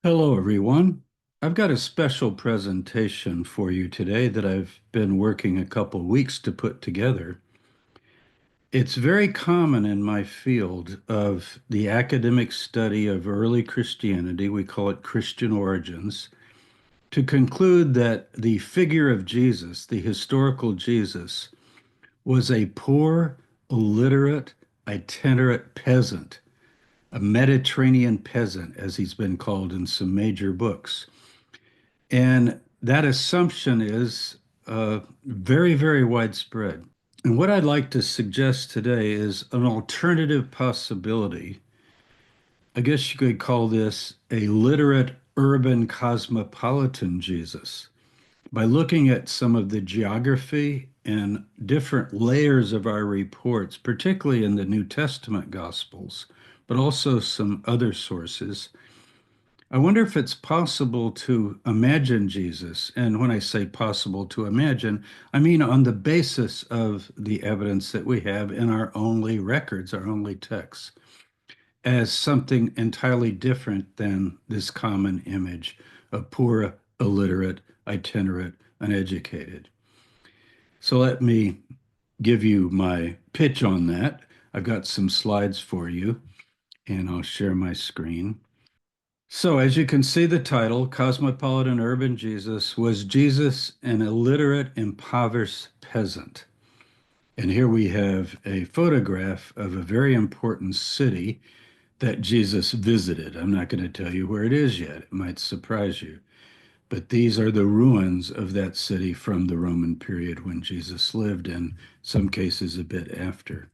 Hello, everyone. I've got a special presentation for you today that I've been working a couple weeks to put together. It's very common in my field of the academic study of early Christianity, we call it Christian origins, to conclude that the figure of Jesus, the historical Jesus, was a poor, illiterate, itinerant peasant, a Mediterranean peasant, as he's been called in some major books. And that assumption is very, very widespread. And what I'd like to suggest today is an alternative possibility. I guess you could call this a literate urban cosmopolitan Jesus. By looking at some of the geography and different layers of our reports, particularly in the New Testament Gospels, but also some other sources, I wonder if it's possible to imagine Jesus. And when I say possible to imagine, I mean on the basis of the evidence that we have in our only records, our only texts, as something entirely different than this common image of poor, illiterate, itinerant, uneducated. So let me give you my pitch on that. I've got some slides for you, and I'll share my screen. So, as you can see, the title, Cosmopolitan Urban Jesus, was Jesus an illiterate, impoverished peasant? And here we have a photograph of a very important city that Jesus visited. I'm not going to tell you where it is yet. It might surprise you. But these are the ruins of that city from the Roman period when Jesus lived, in some cases a bit after.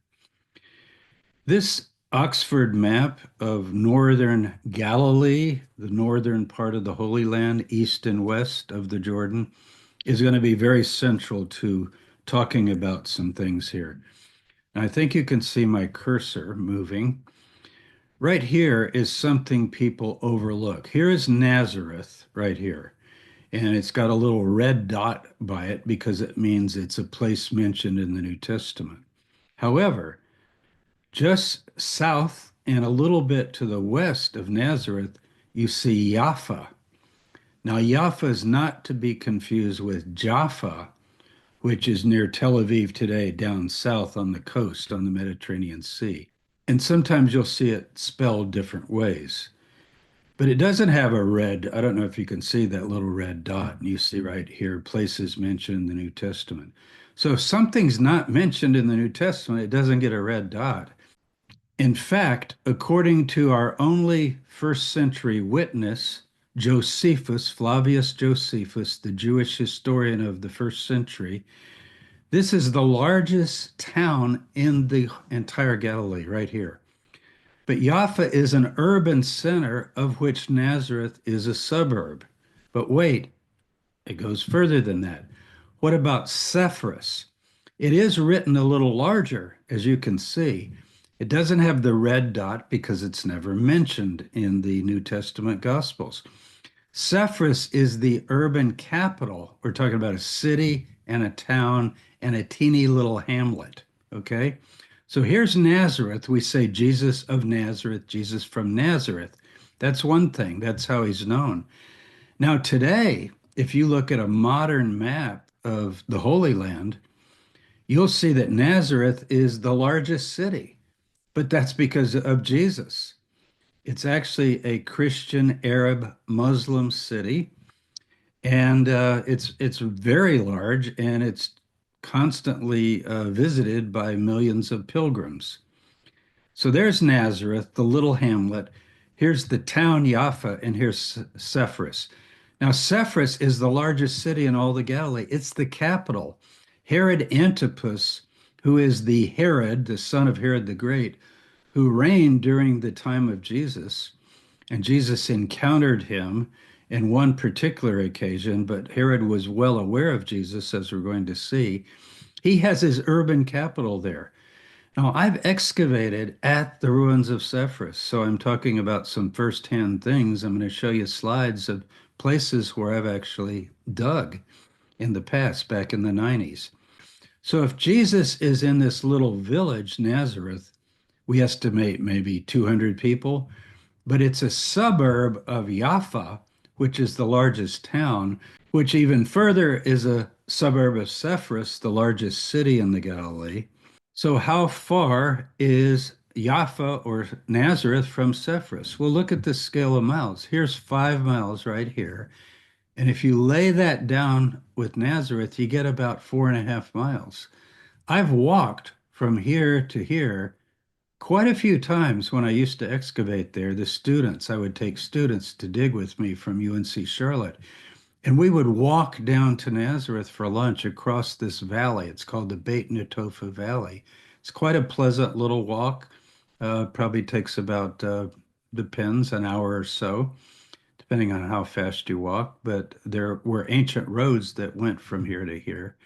This Oxford map of northern Galilee, the northern part of the Holy Land, east and west of the Jordan, is going to be very central to talking about some things here. And I think you can see my cursor moving. Right here is something people overlook. Here is Nazareth right here. And it's got a little red dot by it because it means it's a place mentioned in the New Testament. However, just south and a little bit to the west of Nazareth, you see Jaffa. Now, Jaffa is not to be confused with Jaffa, which is near Tel Aviv today, down south on the coast on the Mediterranean Sea. And sometimes you'll see it spelled different ways. But it doesn't have a red, I don't know if you can see that little red dot. And you see right here, places mentioned in the New Testament. So if something's not mentioned in the New Testament, it doesn't get a red dot. In fact, according to our only first century witness, Josephus, Flavius Josephus, the Jewish historian of the first century, this is the largest town in the entire Galilee, right here. But Jaffa is an urban center of which Nazareth is a suburb. But wait, it goes further than that. What about Sepphoris? It is written a little larger, as you can see. It doesn't have the red dot because it's never mentioned in the New Testament Gospels. Sepphoris is the urban capital. We're talking about a city and a town and a teeny little hamlet. Okay. So here's Nazareth. We say Jesus of Nazareth, Jesus from Nazareth. That's one thing. That's how he's known. Now, today, if you look at a modern map of the Holy Land, you'll see that Nazareth is the largest city, but that's because of Jesus. It's actually a Christian, Arab, Muslim city, and it's very large, and it's constantly visited by millions of pilgrims. So there's Nazareth, the little hamlet. Here's the town Jaffa, and here's Sepphoris. Now, Sepphoris is the largest city in all the Galilee. It's the capital. Herod Antipas, who is the Herod, the son of Herod the Great, who reigned during the time of Jesus, and Jesus encountered him in one particular occasion, but Herod was well aware of Jesus, as we're going to see. He has his urban capital there. Now, I've excavated at the ruins of Sepphoris, so I'm talking about some firsthand things. I'm going to show you slides of places where I've actually dug in the past, back in the 90s. So if Jesus is in this little village, Nazareth, we estimate maybe 200 people. but it's a suburb of Jaffa, which is the largest town, which even further is a suburb of Sepphoris, the largest city in the Galilee. So, how far is Jaffa or Nazareth from Sepphoris? Well, look at the scale of miles. Here's 5 miles right here. And if you lay that down with Nazareth, you get about 4.5 miles. I've walked from here to here quite a few times when I used to excavate there. I would take students to dig with me from UNC Charlotte. And we would walk down to Nazareth for lunch across this valley. It's called the Beit Netofa Valley. It's quite a pleasant little walk. Probably takes about, depends, an hour or so, depending on how fast you walk. But there were ancient roads that went from here to here.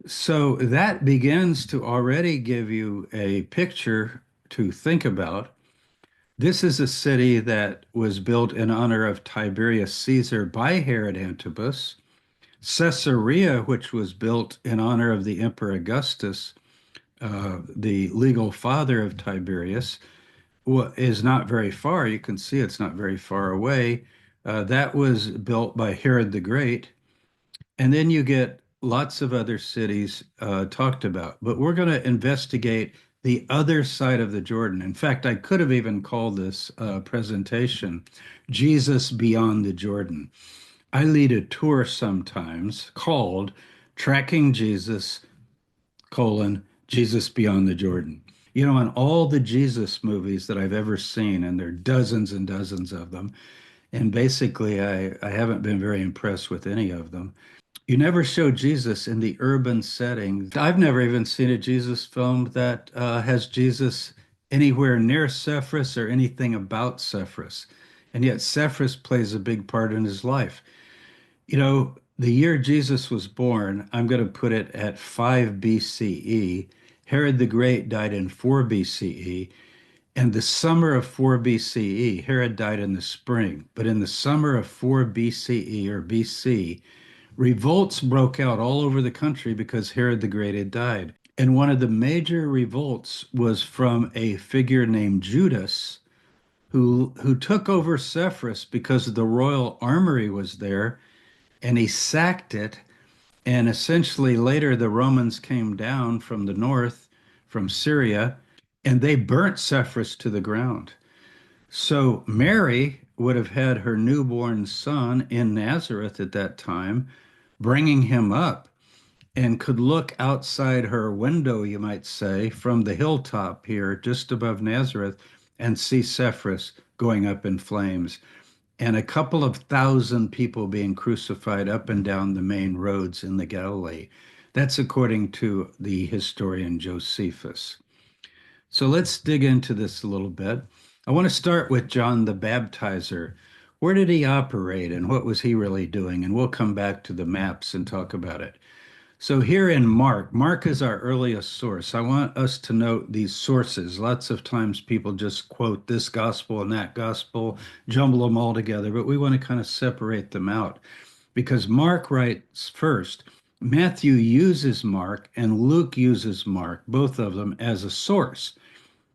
So that begins to already give you a picture to think about. This is a city that was built in honor of Tiberius Caesar by Herod Antipas. Caesarea, which was built in honor of the Emperor Augustus, the legal father of Tiberius, is not very far. You can see it's not very far away. That was built by Herod the Great. And then you get lots of other cities talked about. But we're going to investigate the other side of the Jordan. In fact, I could have even called this presentation Jesus Beyond the Jordan. I lead a tour sometimes called Tracking Jesus, Jesus Beyond the Jordan. You know, in all the Jesus movies that I've ever seen, and there are dozens and dozens of them, and basically I haven't been very impressed with any of them. You never show Jesus in the urban setting. I've never even seen a Jesus film that has Jesus anywhere near Sepphoris or anything about Sepphoris. And yet Sepphoris plays a big part in his life. You know, the year Jesus was born, I'm going to put it at 5 BCE. Herod the Great died in 4 BCE. And the summer of 4 BCE, Herod died in the spring, but in the summer of 4 BCE or BC, revolts broke out all over the country because Herod the Great had died. And one of the major revolts was from a figure named Judas, who took over Sepphoris because the royal armory was there, and he sacked it. And essentially, later the Romans came down from the north, from Syria, and they burnt Sepphoris to the ground. So Mary would have had her newborn son in Nazareth at that time, bringing him up, and could look outside her window, you might say, from the hilltop here just above Nazareth and see Sepphoris going up in flames and a couple of thousand people being crucified up and down the main roads in the Galilee. That's according to the historian Josephus. So let's dig into this a little bit. I want to start with John the Baptizer. Where did he operate and what was he really doing? And we'll come back to the maps and talk about it. So here in Mark, Mark is our earliest source. I want us to note these sources. Lots of times people just quote this gospel and that gospel, jumble them all together, but we want to kind of separate them out because Mark writes first. Matthew uses Mark and Luke uses Mark, both of them, as a source.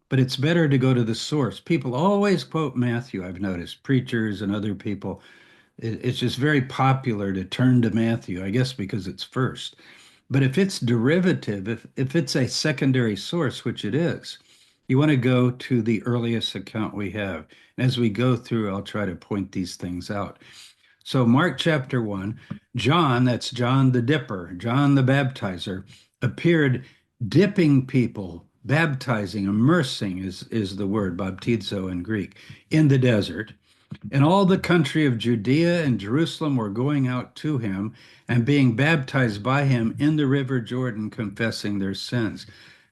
But it's better to go to the source. People always quote Matthew, I've noticed, preachers and other people. It's just very popular to turn to Matthew, I guess because it's first. But if it's derivative, if it's a secondary source, which it is, you want to go to the earliest account we have. And as we go through, I'll try to point these things out. So, Mark chapter 1, John, that's John the Dipper, John the Baptizer, appeared dipping people, baptizing, immersing is the word, baptizo in Greek, in the desert. And all the country of Judea and Jerusalem were going out to him and being baptized by him in the river Jordan, confessing their sins.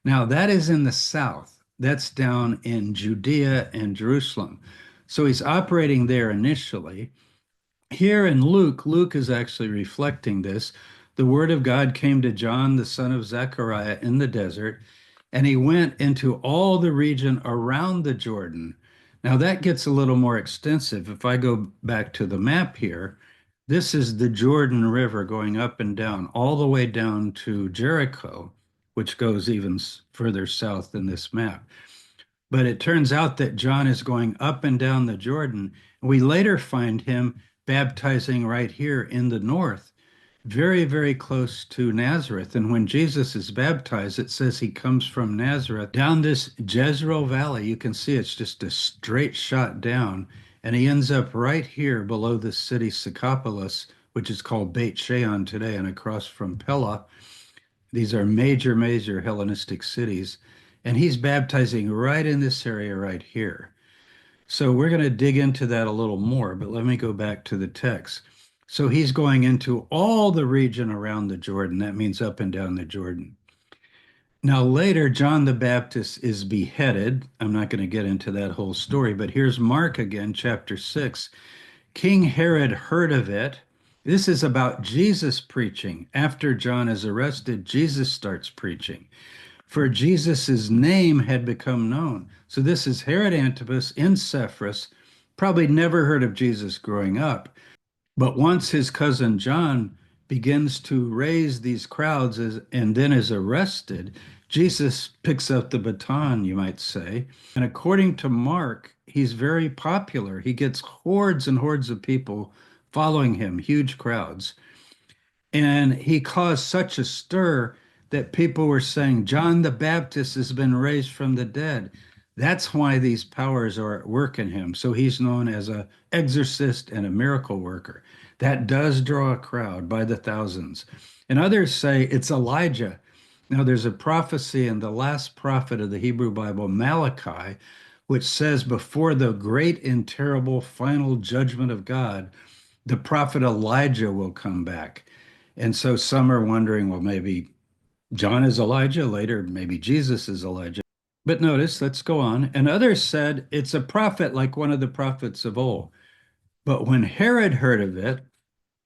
Now, that is in the south. That's down in Judea and Jerusalem. So he's operating there initially. Here in Luke, Luke is actually reflecting this. The word of God came to John, the son of Zechariah, in the desert, and he went into all the region around the Jordan. Now that gets a little more extensive. If I go back to the map here, this is the Jordan River going up and down, all the way down to Jericho, which goes even further south than this map. But it turns out that John is going up and down the Jordan. We later find him baptizing right here in the north, very, very close to Nazareth. And when Jesus is baptized, it says he comes from Nazareth down this Jezreel Valley. You can see it's just a straight shot down. And he ends up right here below the city Sepphoris, which is called Beit Shean today, and across from Pella. These are major, major Hellenistic cities. And he's baptizing right in this area right here. So we're going to dig into that a little more, but let me go back to the text. So he's going into all the region around the Jordan. That means up and down the Jordan. Now, later, John the Baptist is beheaded. I'm not going to get into that whole story, but here's Mark again, chapter 6. King Herod heard of it. This is about Jesus preaching. After John is arrested, Jesus starts preaching. For Jesus's name had become known. So this is Herod Antipas in Sepphoris, probably never heard of Jesus growing up. But once his cousin John begins to raise these crowds and then is arrested, Jesus picks up the baton, you might say. And according to Mark, he's very popular. He gets hordes and hordes of people following him, huge crowds. And he caused such a stir that people were saying, John the Baptist has been raised from the dead. That's why these powers are at work in him. So he's known as an exorcist and a miracle worker. That does draw a crowd by the thousands. And others say it's Elijah. Now, there's a prophecy in the last prophet of the Hebrew Bible, Malachi, which says before the great and terrible final judgment of God, the prophet Elijah will come back. And so some are wondering, well, maybe John is Elijah, later maybe Jesus is Elijah. But notice, let's go on. And others said it's a prophet like one of the prophets of old. But when Herod heard of it,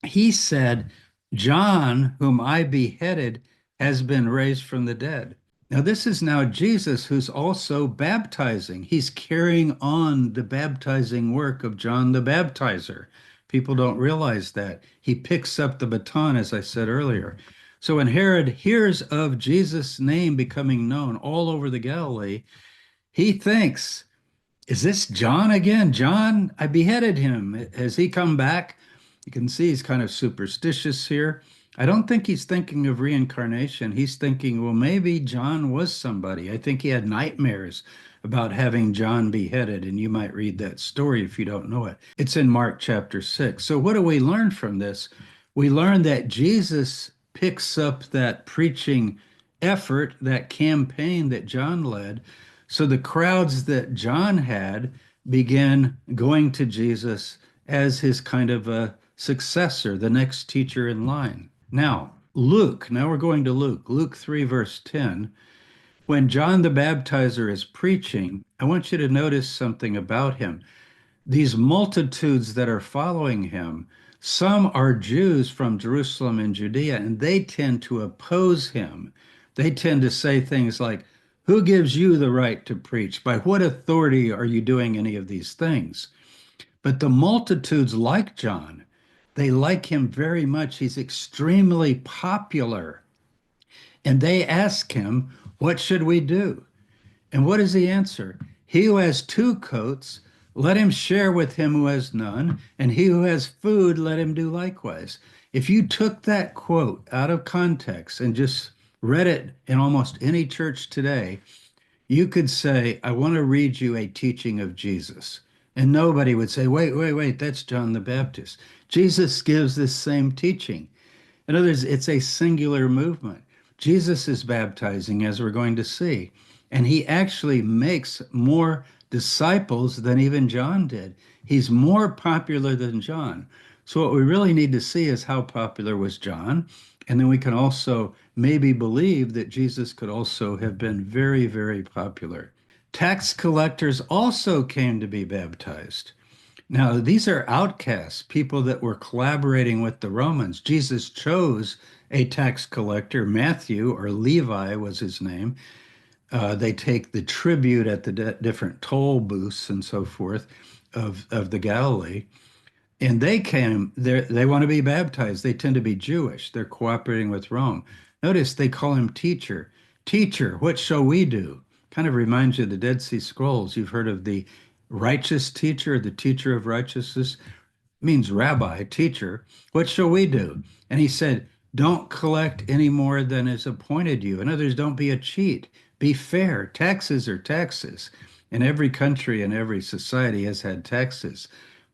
he said, John, whom I beheaded, has been raised from the dead. Now, this is now Jesus who's also baptizing. He's carrying on the baptizing work of John the Baptizer. People don't realize that. He picks up the baton, as I said earlier. So when Herod hears of Jesus' name becoming known all over the Galilee, he thinks, is this John again? John, I beheaded him. Has he come back? You can see he's kind of superstitious here. I don't think he's thinking of reincarnation. He's thinking, well, maybe John was somebody. I think he had nightmares about having John beheaded, and you might read that story if you don't know it. It's in Mark chapter 6. So what do we learn from this? We learn that Jesus picks up that preaching effort, that campaign that John led. So the crowds that John had began going to Jesus as his kind of a successor, the next teacher in line. Now we're going to Luke 3, verse 10. When John the Baptizer is preaching, I want you to notice something about him. These multitudes that are following him, some are Jews from Jerusalem and Judea, and they tend to oppose him. They tend to say things like, who gives you the right to preach? By what authority are you doing any of these things? But the multitudes like John. They like him very much. He's extremely popular. And they ask him, what should we do? And what does he answer? He who has two coats, let him share with him who has none, and he who has food, let him do likewise. If you took that quote out of context and just read it in almost any church today, you could say, I want to read you a teaching of Jesus. And nobody would say, wait, that's John the Baptist. Jesus gives this same teaching. In other words, it's a singular movement. Jesus is baptizing, as we're going to see, and he actually makes more disciples than even John did. He's more popular than John. So what we really need to see is how popular was John, and then we can also maybe believe that Jesus could also have been very, very popular. Tax collectors also came to be baptized. Now, these are outcasts, people that were collaborating with the Romans. Jesus chose a tax collector, Matthew, or Levi was his name. They take the tribute at the different toll booths and so forth of the Galilee. And they came, they want to be baptized. They tend to be Jewish. They're cooperating with Rome. Notice they call him teacher. Teacher, what shall we do? Kind of reminds you of the Dead Sea Scrolls. You've heard of the righteous teacher, the teacher of righteousness, means rabbi, teacher. What shall we do? And he said, don't collect any more than is appointed you. In other words, don't be a cheat. Be fair. Taxes are taxes. And every country and every society has had taxes.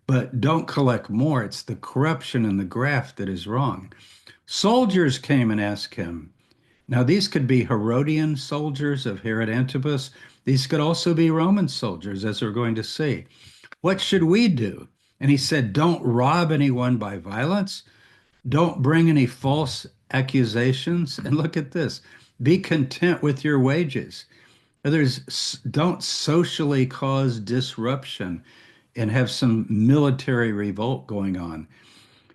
But don't collect more. It's the corruption and the graft that is wrong. Soldiers came and asked him. Now, these could be Herodian soldiers of Herod Antipas. These could also be Roman soldiers, as we're going to see. What should we do? And he said, don't rob anyone by violence. Don't bring any false accusations. And look at this, be content with your wages. Others, don't socially cause disruption and have some military revolt going on.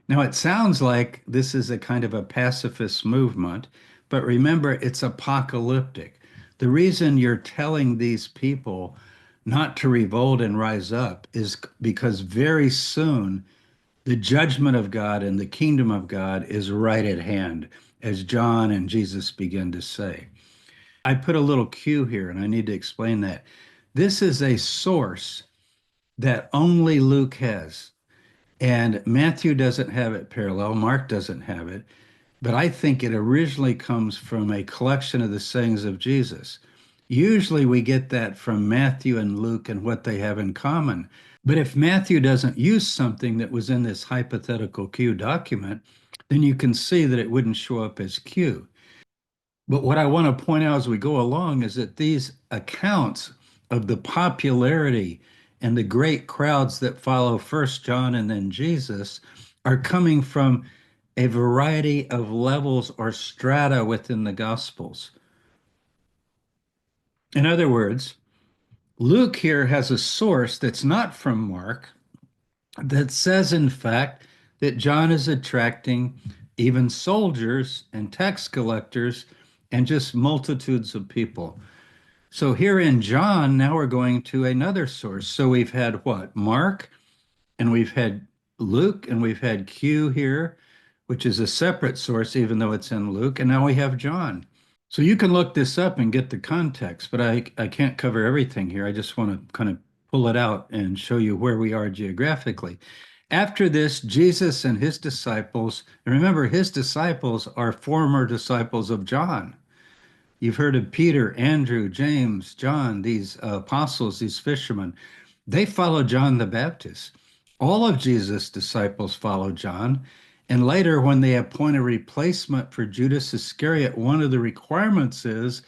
Now, it sounds like this is a kind of a pacifist movement, but remember, it's apocalyptic. The reason you're telling these people not to revolt and rise up is because very soon the judgment of God and the kingdom of God is right at hand, as John and Jesus begin to say. I put a little cue here, and I need to explain that. This is a source that only Luke has. And Matthew doesn't have it parallel, Mark doesn't have it, but I think it originally comes from a collection of the sayings of Jesus. Usually we get that from Matthew and Luke and what they have in common. But if Matthew doesn't use something that was in this hypothetical Q document, then you can see that it wouldn't show up as Q. But what I want to point out as we go along is that these accounts of the popularity and the great crowds that follow first John and then Jesus are coming from a variety of levels or strata within the Gospels. In other words, Luke here has a source that's not from Mark that says, in fact, that John is attracting even soldiers and tax collectors and just multitudes of people. So here in John, now we're going to another source. So we've had what? Mark, and we've had Luke, and we've had Q here, which is a separate source, even though it's in Luke. And now we have John. So you can look this up and get the context, but I can't cover everything here. I just want to kind of pull it out and show you where we are geographically. After this, Jesus and his disciples, and remember, his disciples are former disciples of John. You've heard of Peter, Andrew, James, John, these apostles, these fishermen. They followed John the Baptist. All of Jesus' disciples followed John. And later, when they appoint a replacement for Judas Iscariot, one of the requirements is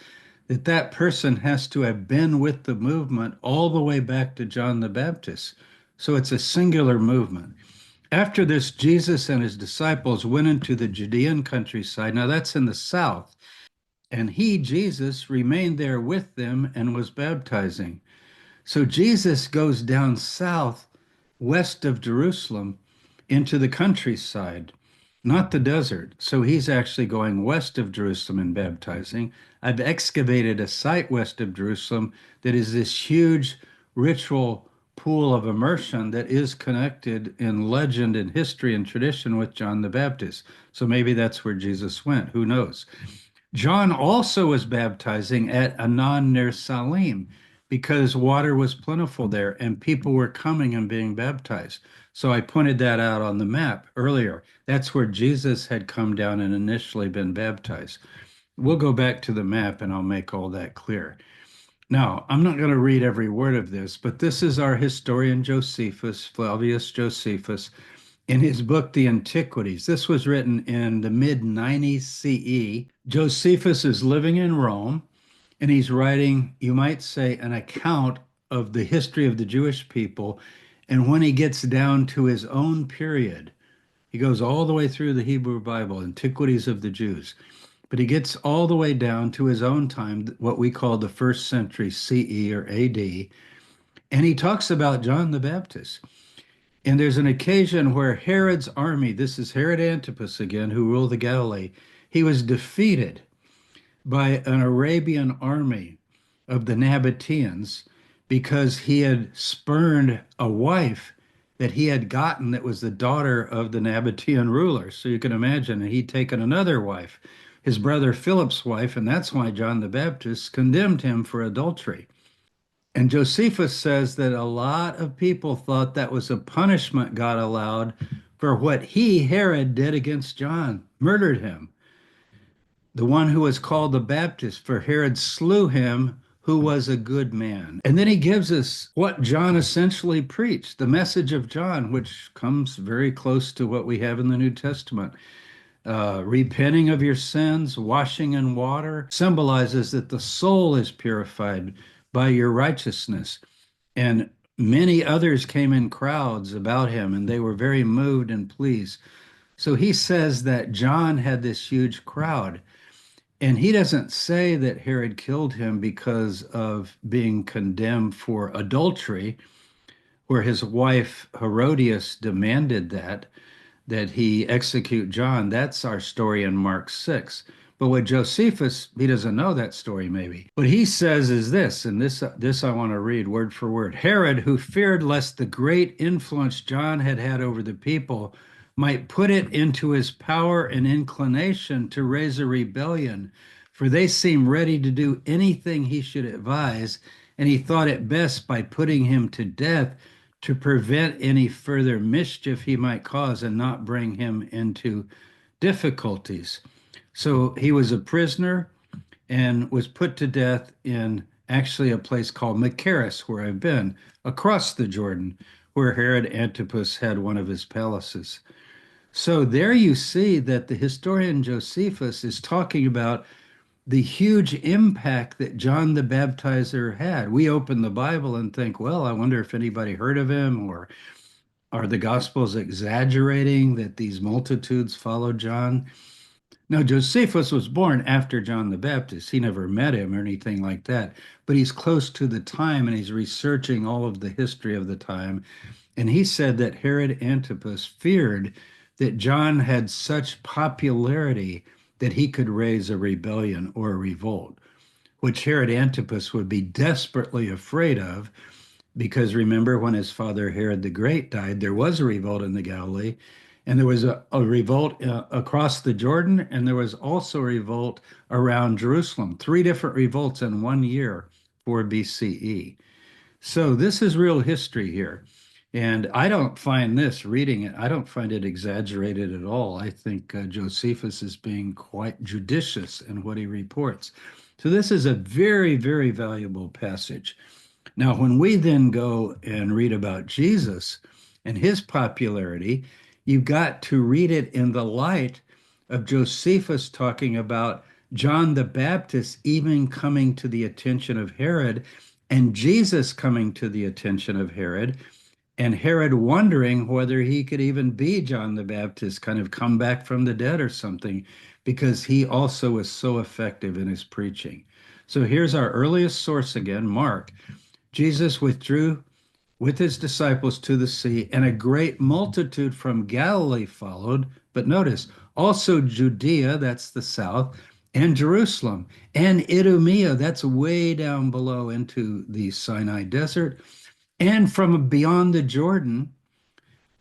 that that person has to have been with the movement all the way back to John the Baptist. So it's a singular movement. After this, Jesus and his disciples went into the Judean countryside. Now that's in the south. And he, Jesus, remained there with them and was baptizing. So Jesus goes down south, west of Jerusalem, into the countryside, not the desert. So he's actually going west of Jerusalem and baptizing. I've excavated a site west of Jerusalem that is this huge ritual pool of immersion that is connected in legend and history and tradition with John the Baptist. So maybe that's where Jesus went. Who knows? John also was baptizing at Anan near Salim because water was plentiful there and people were coming and being baptized. So I pointed that out on the map earlier. That's where Jesus had come down and initially been baptized. We'll go back to the map and I'll make all that clear. Now, I'm not going to read every word of this, but this is our historian Josephus, Flavius Josephus, in his book, The Antiquities. This was written in the mid-90s CE. Josephus is living in Rome, and he's writing, you might say, an account of the history of the Jewish people. And when he gets down to his own period, he goes all the way through the Hebrew Bible, Antiquities of the Jews, but he gets all the way down to his own time, what we call the first century CE or AD, and he talks about John the Baptist. And there's an occasion where Herod's army, this is Herod Antipas again, who ruled the Galilee, he was defeated by an Arabian army of the Nabateans because he had spurned a wife that he had gotten that was the daughter of the Nabatean ruler. So you can imagine he'd taken another wife. his brother Philip's wife, and that's why John the Baptist condemned him for adultery. And Josephus says that a lot of people thought that was a punishment God allowed for what he, Herod, did against John, murdered him, the one who was called the Baptist, for Herod slew him who was a good man. And then he gives us what John essentially preached, the message of John, which comes very close to what we have in the New Testament. Repenting of your sins, washing in water, symbolizes that the soul is purified by your righteousness. And many others came in crowds about him, and they were very moved and pleased. So he says that John had this huge crowd. And he doesn't say that Herod killed him because of being condemned for adultery, where his wife Herodias demanded that he execute John. That's our story in Mark 6. But with Josephus, he doesn't know that story maybe. What he says is this, and this I want to read word for word. Herod, who feared lest the great influence John had had over the people might put it into his power and inclination to raise a rebellion, for they seemed ready to do anything he should advise, and he thought it best by putting him to death to prevent any further mischief he might cause and not bring him into difficulties. So he was a prisoner and was put to death in actually a place called Machaerus, where I've been, across the Jordan, where Herod Antipas had one of his palaces. So there you see that the historian Josephus is talking about the huge impact that John the Baptizer had. We open the Bible and think, well, I wonder if anybody heard of him, or are the Gospels exaggerating that these multitudes followed John? No, Josephus was born after John the Baptist. He never met him or anything like that, but he's close to the time and he's researching all of the history of the time. And he said that Herod Antipas feared that John had such popularity that he could raise a rebellion or a revolt, which Herod Antipas would be desperately afraid of, because remember when his father Herod the Great died, there was a revolt in the Galilee, and there was a revolt across the Jordan, and there was also a revolt around Jerusalem, three different revolts in 1 year, 4 BCE. So this is real history here. And I don't find this, reading it, I don't find it exaggerated at all. I think Josephus is being quite judicious in what he reports. So this is a very, very valuable passage. Now, when we then go and read about Jesus and his popularity, you've got to read it in the light of Josephus talking about John the Baptist even coming to the attention of Herod, and Jesus coming to the attention of Herod, and Herod wondering whether he could even be John the Baptist, kind of come back from the dead or something, because he also was so effective in his preaching. So here's our earliest source again, Mark. Jesus withdrew with his disciples to the sea, and a great multitude from Galilee followed. But notice, also Judea, that's the south, and Jerusalem, and Idumea, that's way down below into the Sinai desert, and from beyond the Jordan,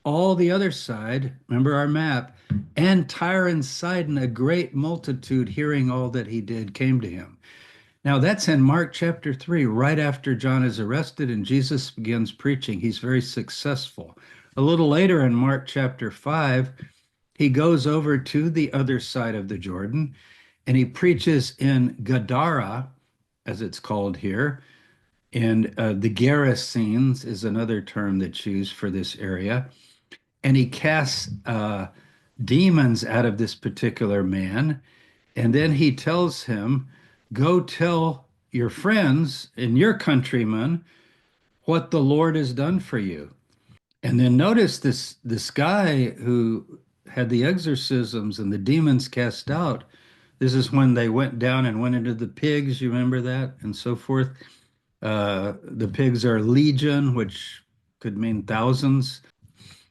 all the other side, remember our map, and Tyre and Sidon, a great multitude hearing all that he did came to him. Now that's in Mark chapter 3, right after John is arrested and Jesus begins preaching. He's very successful. A little later in Mark chapter 5, he goes over to the other side of the Jordan and he preaches in Gadara, as it's called here. And the Gerasenes is another term that's used for this area. And he casts demons out of this particular man. And then he tells him, go tell your friends and your countrymen what the Lord has done for you. And then notice this guy who had the exorcisms and the demons cast out. This is when they went down and went into the pigs. You remember that, and so forth. The pigs are legion, which could mean thousands.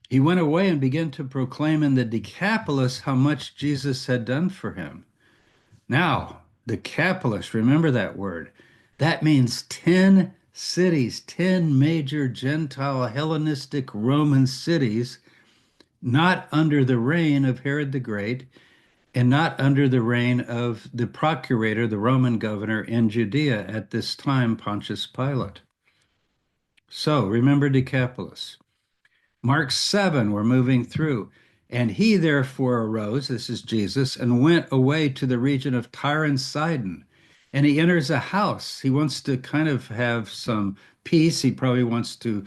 He went away and began to proclaim in the Decapolis how much Jesus had done for him. Now, Decapolis, remember that word. That means 10 cities, 10 major Gentile Hellenistic-Roman cities, not under the reign of Herod the Great. and not under the reign of the procurator, the Roman governor in Judea at this time, Pontius Pilate. So remember Decapolis. Mark 7, we're moving through. And he therefore arose, this is Jesus, and went away to the region of Tyre and Sidon. And he enters a house. He wants to kind of have some peace. He probably wants to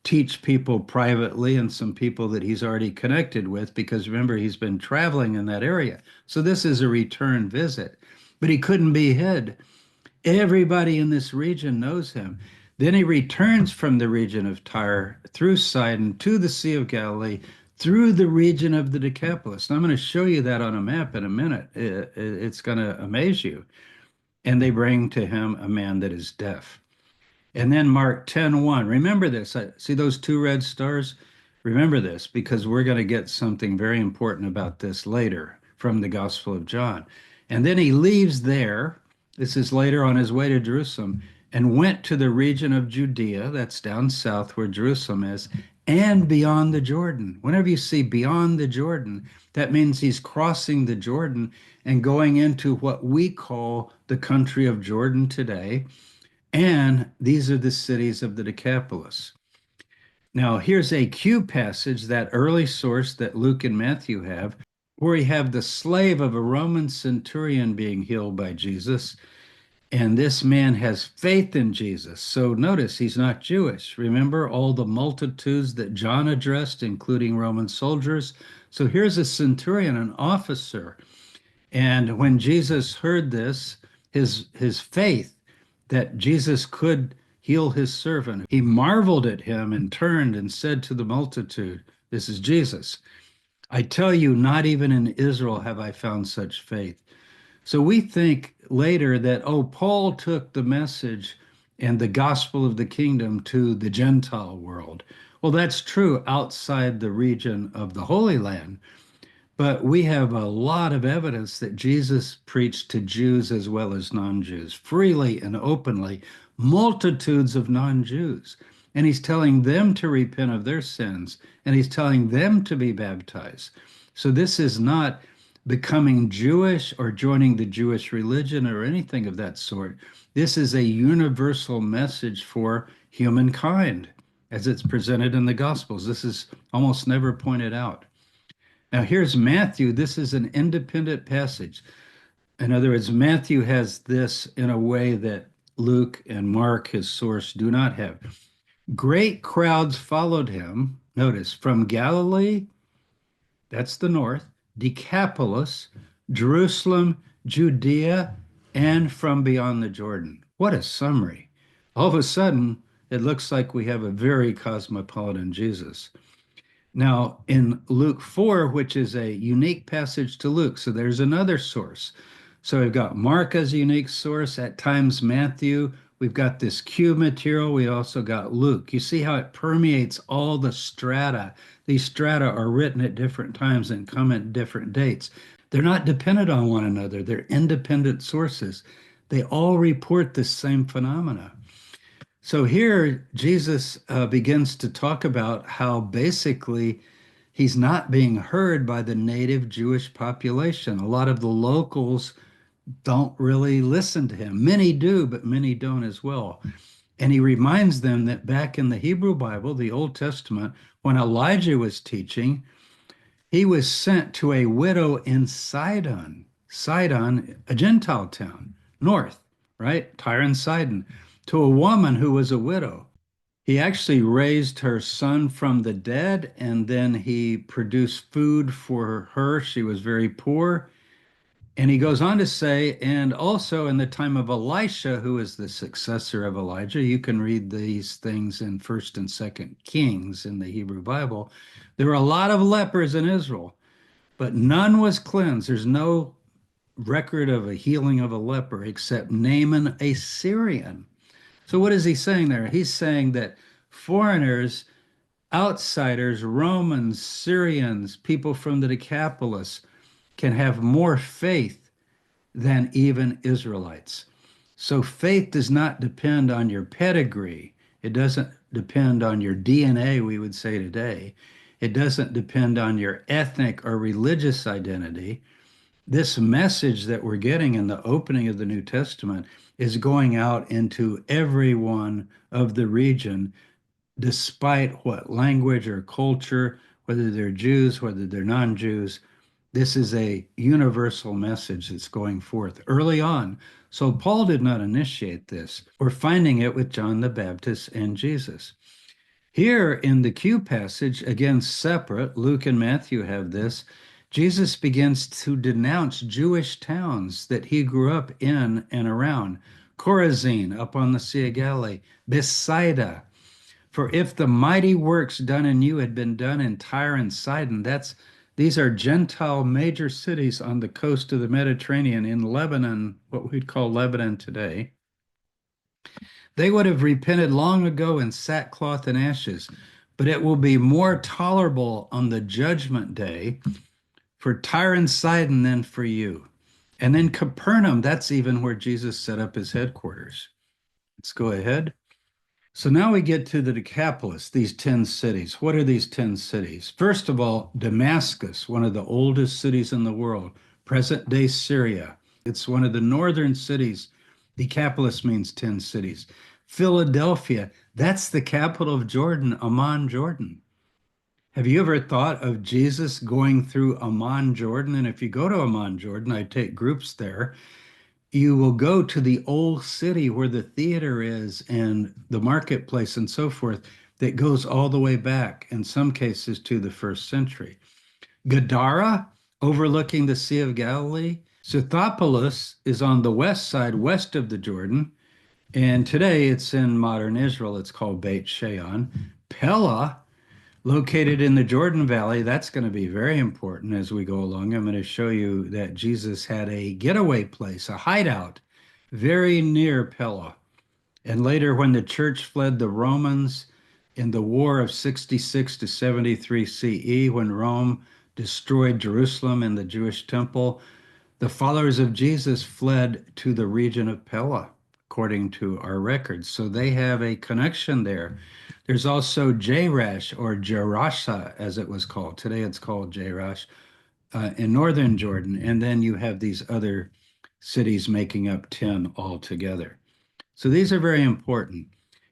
teach people privately and some people that he's already connected with, because remember, he's been traveling in that area. So this is a return visit. But he couldn't be hid. Everybody in this region knows him. Then he returns from the region of Tyre through Sidon to the Sea of Galilee through the region of the Decapolis. And I'm going to show you that on a map in a minute. It's going to amaze you. And they bring to him a man that is deaf. And then Mark 10:1. Remember this. See those two red stars? Remember this, because we're going to get something very important about this later from the Gospel of John. And then he leaves there. This is later on his way to Jerusalem, and went to the region of Judea, that's down south where Jerusalem is, and beyond the Jordan. Whenever you see beyond the Jordan, that means he's crossing the Jordan and going into what we call the country of Jordan today. And these are the cities of the Decapolis. Now, here's a Q passage, that early source that Luke and Matthew have, where you have the slave of a Roman centurion being healed by Jesus. And this man has faith in Jesus. So notice he's not Jewish. Remember all the multitudes that John addressed, including Roman soldiers. So here's a centurion, an officer. And when Jesus heard this, his faith that Jesus could heal his servant, he marveled at him and turned and said to the multitude, this is Jesus, I tell you, not even in Israel have I found such faith. So we think later that, oh, Paul took the message and the gospel of the kingdom to the Gentile world. Well, that's true outside the region of the Holy Land. But we have a lot of evidence that Jesus preached to Jews as well as non-Jews, freely and openly, multitudes of non-Jews. And he's telling them to repent of their sins, and he's telling them to be baptized. So this is not becoming Jewish or joining the Jewish religion or anything of that sort. This is a universal message for humankind as it's presented in the Gospels. This is almost never pointed out. Now, here's Matthew. This is an independent passage. In other words, Matthew has this in a way that Luke and Mark, his source, do not have. Great crowds followed him, notice, from Galilee, that's the north, Decapolis, Jerusalem, Judea, and from beyond the Jordan. What a summary. All of a sudden, it looks like we have a very cosmopolitan Jesus. Now, in Luke 4, which is a unique passage to Luke, so there's another source. So we've got Mark as a unique source, at times Matthew. We've got this Q material. We also got Luke. You see how it permeates all the strata. These strata are written at different times and come at different dates. They're not dependent on one another. They're independent sources. They all report the same phenomena. So here, Jesus begins to talk about how basically he's not being heard by the native Jewish population. A lot of the locals don't really listen to him. Many do, but many don't as well. And he reminds them that back in the Hebrew Bible, the Old Testament, when Elijah was teaching, he was sent to a widow in Sidon, a Gentile town, north, right? Tyre and Sidon, to a woman who was a widow. He actually raised her son from the dead, and then he produced food for her. She was very poor. And he goes on to say, and also in the time of Elisha, who is the successor of Elijah, you can read these things in 1st and 2nd Kings in the Hebrew Bible. There were a lot of lepers in Israel, but none was cleansed. There's no record of a healing of a leper except Naaman, a Syrian. So what is he saying there? He's saying that foreigners, outsiders, Romans, Syrians, people from the Decapolis can have more faith than even Israelites. So faith does not depend on your pedigree. It doesn't depend on your DNA, we would say today. It doesn't depend on your ethnic or religious identity. This message that we're getting in the opening of the New Testament is going out into everyone of the region, despite what language or culture, whether they're Jews, whether they're non-Jews. This is a universal message that's going forth early on. So Paul did not initiate this. We're finding it with John the Baptist and Jesus. Here in the Q passage, again separate, Luke and Matthew have this. Jesus begins to denounce Jewish towns that he grew up in and around. Chorazin, up on the Sea of Galilee, Bethsaida. For if the mighty works done in you had been done in Tyre and Sidon, these are Gentile major cities on the coast of the Mediterranean in Lebanon, what we'd call Lebanon today. They would have repented long ago in sackcloth and ashes, but it will be more tolerable on the judgment day for Tyre and Sidon than for you. And then Capernaum, that's even where Jesus set up his headquarters. Let's go ahead. So now we get to the Decapolis, these 10 cities. What are these 10 cities? First of all, Damascus, one of the oldest cities in the world, present day Syria. It's one of the northern cities. Decapolis means 10 cities. Philadelphia, that's the capital of Jordan, Amman, Jordan. Have you ever thought of Jesus going through Amman, Jordan? And if you go to Amman, Jordan, I take groups there, you will go to the old city where the theater is and the marketplace and so forth that goes all the way back, in some cases, to the first century. Gadara, overlooking the Sea of Galilee. Sepphoris is on the west side, west of the Jordan. And today it's in modern Israel. It's called Beit Shean. Pella, located in the Jordan Valley, that's going to be very important as we go along. I'm going to show you that Jesus had a getaway place, a hideout, very near Pella. And later, when the church fled the Romans in the war of 66 to 73 CE, when Rome destroyed Jerusalem and the Jewish temple, the followers of Jesus fled to the region of Pella, according to our records. So they have a connection there. There's also Jerash or Jerasha, as it was called. Today it's called Jerash in northern Jordan. And then you have these other cities making up 10 altogether. So these are very important.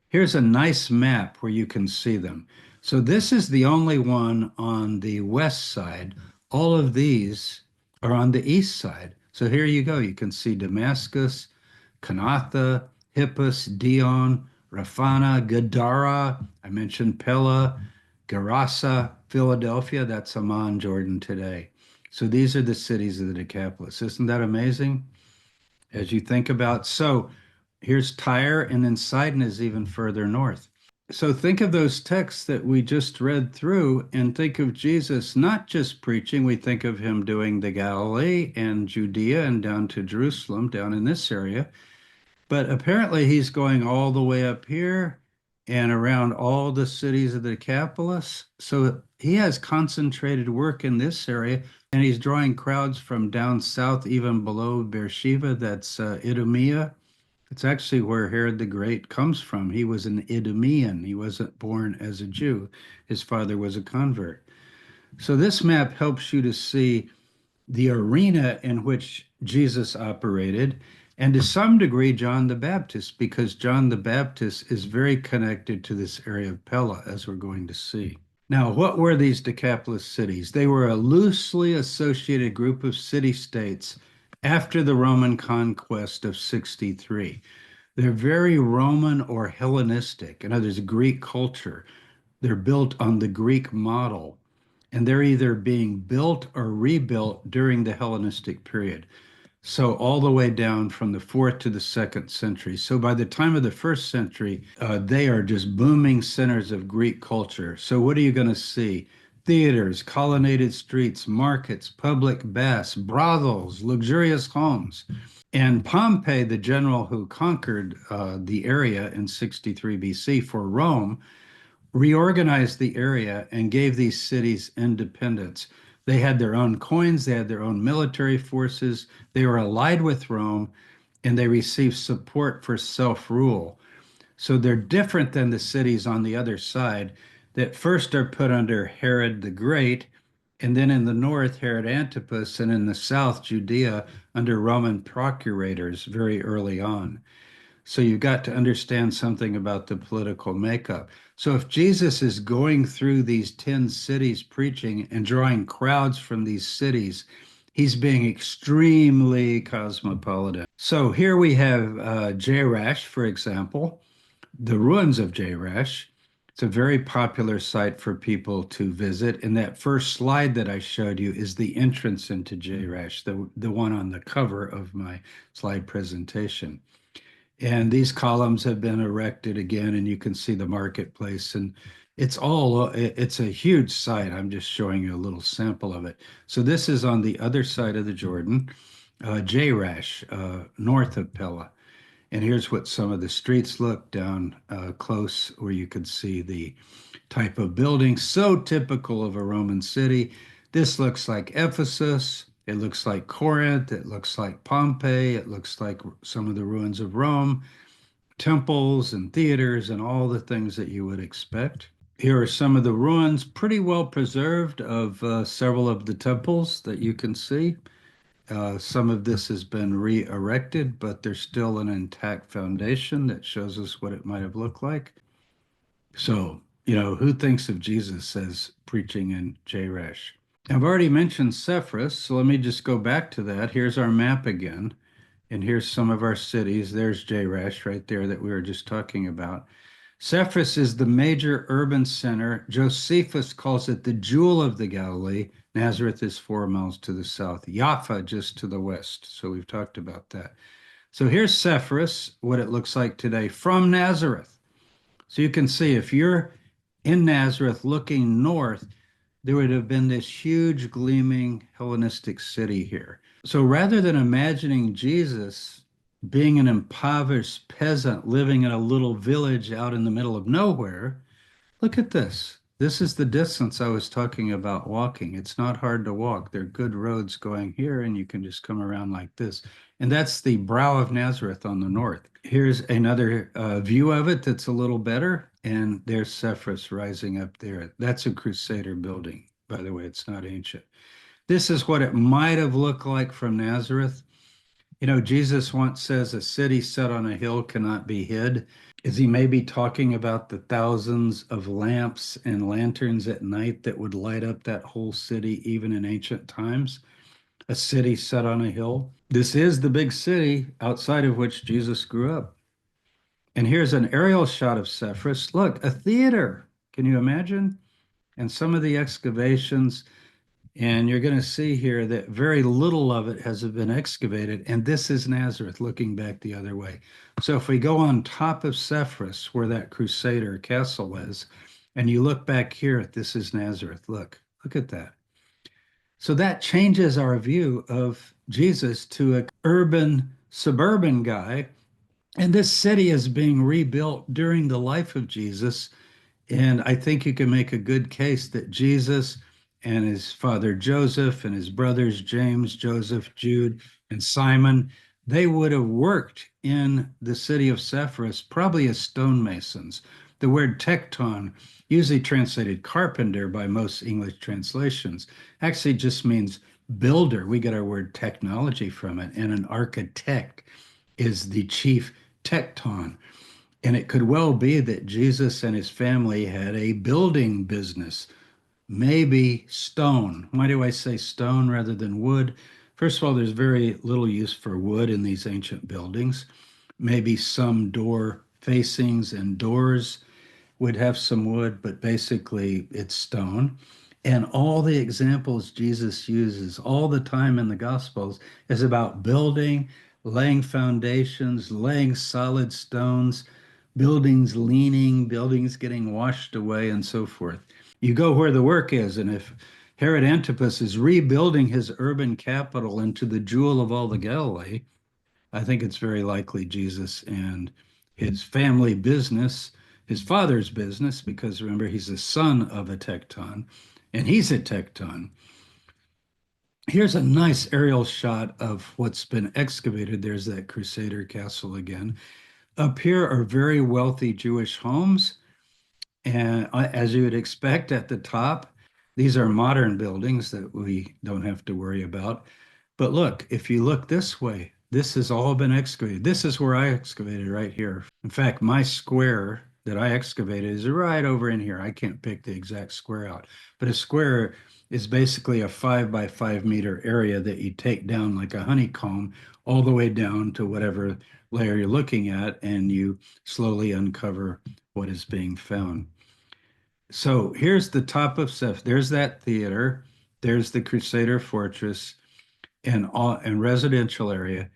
Here's a nice map where you can see them. So this is the only one on the west side. All of these are on the east side. So here you go. You can see Damascus, Kanatha, Hippus, Dion, Raphana, Gadara. I mentioned Pella, Gerasa, Philadelphia. That's Amman, Jordan today. So these are the cities of the Decapolis. Isn't that amazing? As you think about, so here's Tyre, and then Sidon is even further north. So think of those texts that we just read through and think of Jesus not just preaching. We think of him doing the Galilee and Judea and down to Jerusalem, down in this area. But apparently he's going all the way up here and around all the cities of the Decapolis. So he has concentrated work in this area, and he's drawing crowds from down south, even below Beersheba. That's Idumea. It's actually where Herod the Great comes from. He was an Idumean. He wasn't born as a Jew. His father was a convert. So this map helps you to see the arena in which Jesus operated, and to some degree, John the Baptist, because John the Baptist is very connected to this area of Pella, as we're going to see. Now, what were these Decapolis cities? They were a loosely associated group of city-states after the Roman conquest of 63. They're very Roman or Hellenistic. In other words, Greek culture. They're built on the Greek model, and they're either being built or rebuilt during the Hellenistic period. So all the way down from the fourth to the second century. So by the time of the first century, they are just booming centers of Greek culture. So what are you going to see? Theaters, colonnaded streets, markets, public baths, brothels, luxurious homes. And Pompey, the general who conquered the area in 63 BC for Rome, reorganized the area and gave these cities independence. They had their own coins, they had their own military forces, they were allied with Rome, and they received support for self-rule. So they're different than the cities on the other side that first are put under Herod the Great, And then in the north, Herod Antipas, and in the south, Judea under Roman procurators very early on. So you've got to understand something about the political makeup. So if Jesus is going through these 10 cities preaching and drawing crowds from these cities, he's being extremely cosmopolitan. So here we have Jerash, for example, the ruins of Jerash. It's a very popular site for people to visit. And that first slide that I showed you is the entrance into Jerash, the one on the cover of my slide presentation. And these columns have been erected again, and you can see the marketplace. And it's a huge site. I'm just showing you a little sample of it. So this is on the other side of the Jordan, Jerash, north of Pella. And here's what some of the streets look down close, where you can see the type of building, so typical of a Roman city. This looks like Ephesus. It looks like Corinth. It looks like Pompeii. It looks like some of the ruins of Rome, temples and theaters and all the things that you would expect. Here are some of the ruins, pretty well preserved, of several of the temples that you can see. Some of this has been re-erected, but there's still an intact foundation that shows us what it might have looked like. So, who thinks of Jesus as preaching in Jerash? I've already mentioned Sepphoris, so let me just go back to that. Here's our map again, and here's some of our cities. There's Jerash right there that we were just talking about. Sepphoris is the major urban center. Josephus calls it the jewel of the Galilee. Nazareth is 4 miles to the south. Jaffa just to the west. So we've talked about that. So here's Sepphoris, what it looks like today from Nazareth. So you can see if you're in Nazareth looking north, there would have been this huge gleaming Hellenistic city here. So rather than imagining Jesus being an impoverished peasant living in a little village out in the middle of nowhere, look at this. This is the distance I was talking about walking. It's not hard to walk. There are good roads going here, and you can just come around like this. And that's the brow of Nazareth on the north. Here's another view of it that's a little better. And there's Sepphoris rising up there. That's a Crusader building, by the way. It's not ancient. This is what it might have looked like from Nazareth. Jesus once says a city set on a hill cannot be hid. Is he maybe talking about the thousands of lamps and lanterns at night that would light up that whole city, even in ancient times? A city set on a hill. This is the big city outside of which Jesus grew up. And here's an aerial shot of Sepphoris. Look, a theater. Can you imagine? And some of the excavations, and you're going to see here that very little of it has been excavated. And this is Nazareth looking back the other way. So if we go on top of Sepphoris, where that Crusader castle is, and you look back here, this is Nazareth. Look at that. So that changes our view of Jesus to an urban, suburban guy. And this city is being rebuilt during the life of Jesus. And I think you can make a good case that Jesus and his father Joseph and his brothers James, Joseph, Jude, and Simon, they would have worked in the city of Sepphoris probably as stonemasons. The word tecton, usually translated carpenter by most English translations, actually just means builder. We get our word technology from it, and an architect is the chief tecton. And it could well be that Jesus and his family had a building business, maybe stone. Why do I say stone rather than wood? First of all, there's very little use for wood in these ancient buildings. Maybe some door facings and doors would have some wood, but basically it's stone. And all the examples Jesus uses all the time in the Gospels is about building, laying foundations, laying solid stones, buildings leaning, buildings getting washed away, and so forth. You go where the work is, and if Herod Antipas is rebuilding his urban capital into the jewel of all the Galilee, I think it's very likely Jesus and his family business, his father's business, because remember, he's the son of a tecton, and he's a tecton. Here's a nice aerial shot of what's been excavated. There's that Crusader castle again. Up here are very wealthy Jewish homes. And as you would expect at the top, These are modern buildings that we don't have to worry about. But look, if you look this way, this has all been excavated. This is where I excavated right here. In fact, my square that I excavated is right over in here. I can't pick the exact square out, but a square is basically a 5 by 5 meter area that you take down like a honeycomb all the way down to whatever layer you're looking at, and you slowly uncover what is being found. So here's the top of Ceph. There's that theater. There's the Crusader Fortress and residential area.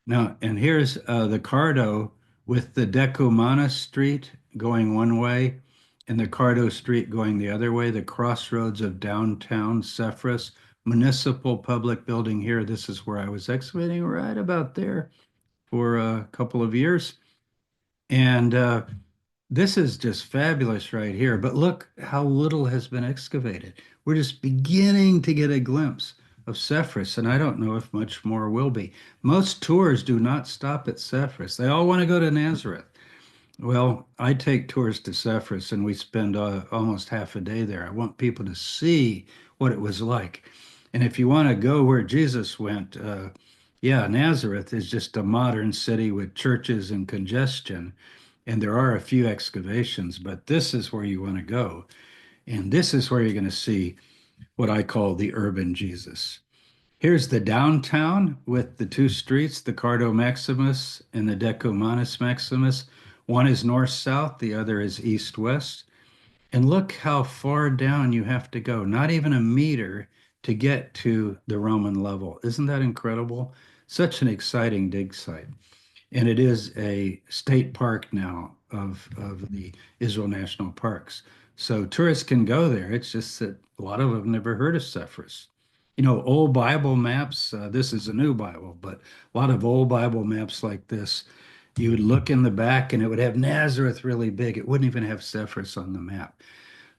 Now, and here's the Cardo with the Decumanus Street going one way and the Cardo Street going the other way, the crossroads of downtown Sepphoris, municipal public building here. This is where I was excavating right about there for a couple of years. And this is just fabulous right here. But look how little has been excavated. We're just beginning to get a glimpse of Sepphoris, and I don't know if much more will be. Most tours do not stop at Sepphoris. They all want to go to Nazareth. Well, I take tours to Sepphoris, and we spend almost half a day there. I want people to see what it was like. And if you want to go where Jesus went, yeah, Nazareth is just a modern city with churches and congestion. And there are a few excavations, but this is where you want to go. And this is where you're going to see what I call the urban Jesus. Here's the downtown with the two streets, the Cardo Maximus and the Decumanus Maximus. One is north-south, the other is east-west. And look how far down you have to go, not even a meter to get to the Roman level. Isn't that incredible? Such an exciting dig site. And it is a state park now of the Israel National Parks. So tourists can go there. It's just that a lot of them have never heard of Sepphoris. You know, old Bible maps, this is a new Bible, but a lot of old Bible maps like this, you would look in the back and it would have Nazareth really big. It wouldn't even have Sepphoris on the map.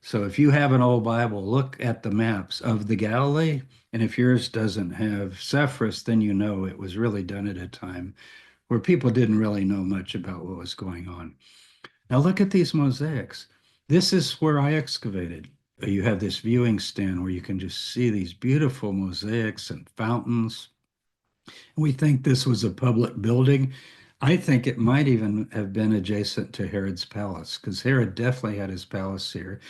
So if you have an old Bible, look at the maps of the Galilee, and if yours doesn't have Sepphoris, then you know it was really done at a time where people didn't really know much about what was going on. Now look at these mosaics. This is where I excavated. You have this viewing stand where you can just see these beautiful mosaics and fountains. We think this was a public building. I think it might even have been adjacent to Herod's palace, because Herod definitely had his palace here.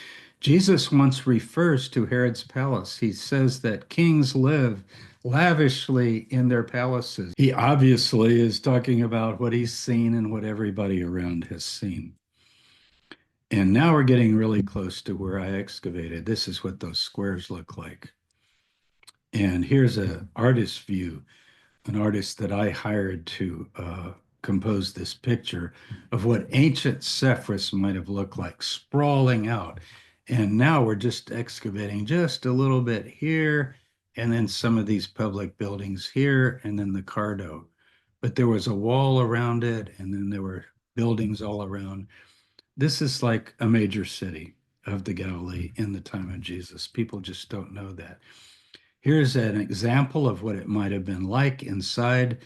Jesus once refers to Herod's palace. He says that kings live lavishly in their palaces. He obviously is talking about what he's seen and what everybody around has seen. And now we're getting really close to where I excavated. This is what those squares look like. And here's an artist's view, an artist that I hired to compose this picture of what ancient Sepphoris might have looked like, sprawling out. And now we're just excavating just a little bit here, and then some of these public buildings here, and then the Cardo. But there was a wall around it, and then there were buildings all around. This is like a major city of the Galilee in the time of Jesus. People just don't know that. Here's an example of what it might have been like inside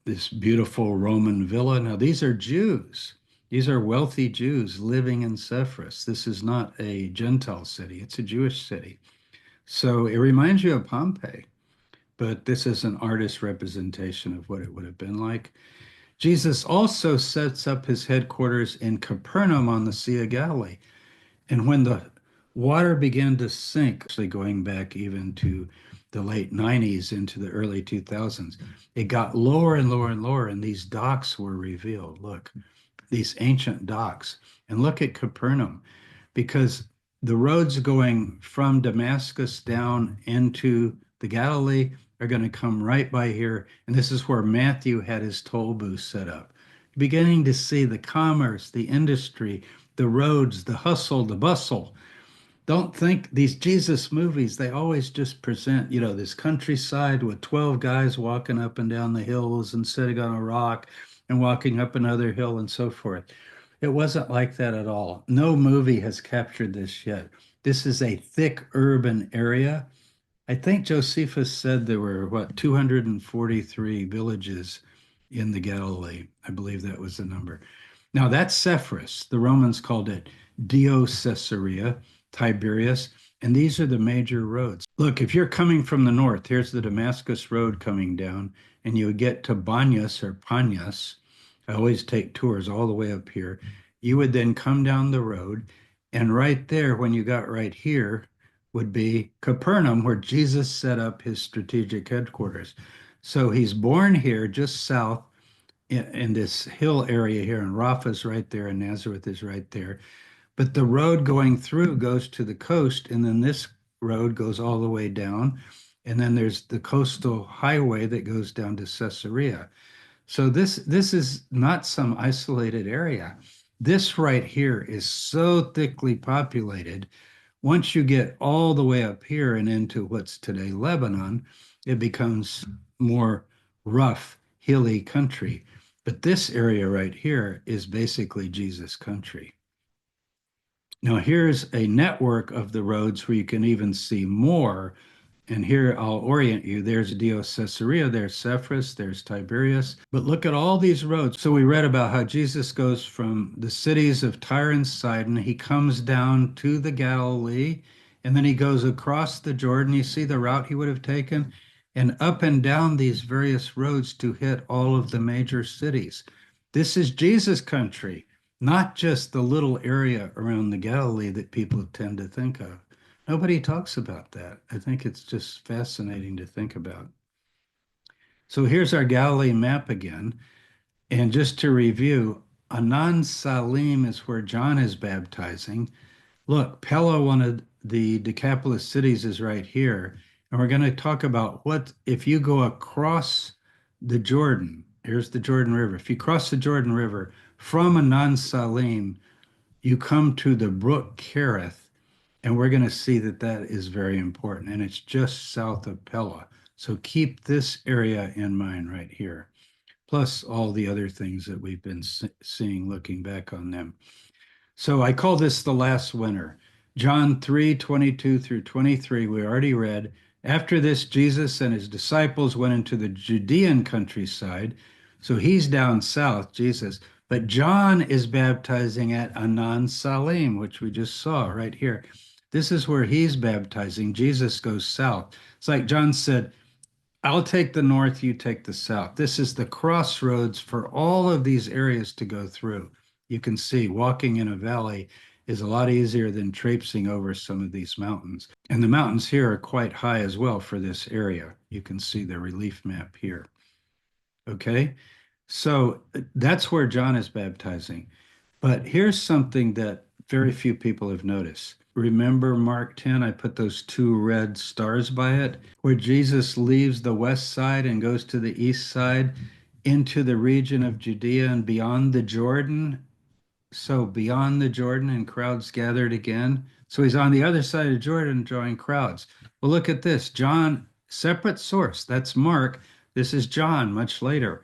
this beautiful Roman villa. Now, these are Jews. These are wealthy Jews living in Sepphoris. This is not a Gentile city, it's a Jewish city. So it reminds you of Pompeii, but this is an artist's representation of what it would have been like. Jesus also sets up his headquarters in Capernaum on the Sea of Galilee. And when the water began to sink, actually going back even to the late 90s into the early 2000s, it got lower and lower and lower, and these docks were revealed. Look, these ancient docks. And look at Capernaum, because the roads going from Damascus down into the Galilee are going to come right by here. And this is where Matthew had his toll booth set up. Beginning to see the commerce, the industry, the roads, the hustle, the bustle. Don't think these Jesus movies, they always just present, you know, this countryside with 12 guys walking up and down the hills and sitting on a rock and walking up another hill and so forth. It wasn't like that at all. No movie has captured this yet. This is a thick urban area. I think Josephus said there were, what, 243 villages in the Galilee. I believe that was the number. Now, that's Sepphoris. The Romans called it DioCaesarea, Tiberias. And these are the major roads. Look, if you're coming from the north, here's the Damascus Road coming down, and you get to Banyas or Panyas. I always take tours all the way up here. You would then come down the road, and right there, when you got right here, would be Capernaum, where Jesus set up his strategic headquarters. So he's born here just south in this hill area here, and Rapha's right there, and Nazareth is right there. But the road going through goes to the coast, and then this road goes all the way down. And then there's the coastal highway that goes down to Caesarea. So this is not some isolated area. This right here is so thickly populated. Once you get all the way up here and into what's today Lebanon, it becomes more rough, hilly country. But this area right here is basically Jesus country. Now, here's a network of the roads where you can even see more. And here I'll orient you. There's DioCaesarea, there's Sepphoris, there's Tiberias. But look at all these roads. So we read about how Jesus goes from the cities of Tyre and Sidon. He comes down to the Galilee, and then he goes across the Jordan. You see the route he would have taken, and up and down these various roads to hit all of the major cities. This is Jesus country, not just the little area around the Galilee that people tend to think of. Nobody talks about that. I think it's just fascinating to think about. So here's our Galilee map again. And just to review, Anan Salim is where John is baptizing. Look, Pella, one of the Decapolis cities, is right here. And we're going to talk about what if you go across the Jordan. Here's the Jordan River. If you cross the Jordan River from Anan Salim, you come to the brook Kerith, and we're going to see that that is very important. And it's just south of Pella. So keep this area in mind right here, plus all the other things that we've been seeing looking back on them. So I call this the last winter. John 3:22 through 23, we already read. After this, Jesus and his disciples went into the Judean countryside. So he's down south, Jesus. But John is baptizing at Anan Salim, which we just saw right here. This is where he's baptizing. Jesus goes south. It's like John said, I'll take the north, you take the south. This is the crossroads for all of these areas to go through. You can see walking in a valley is a lot easier than traipsing over some of these mountains. And the mountains here are quite high as well for this area. You can see the relief map here. Okay, so that's where John is baptizing. But here's something that very few people have noticed. Remember Mark 10? I put those two red stars by it, where Jesus leaves the west side and goes to the east side into the region of Judea and beyond the Jordan. So beyond the Jordan, and crowds gathered again. So he's on the other side of Jordan drawing crowds. Well, look at this. John, separate source. That's Mark. This is John, much later.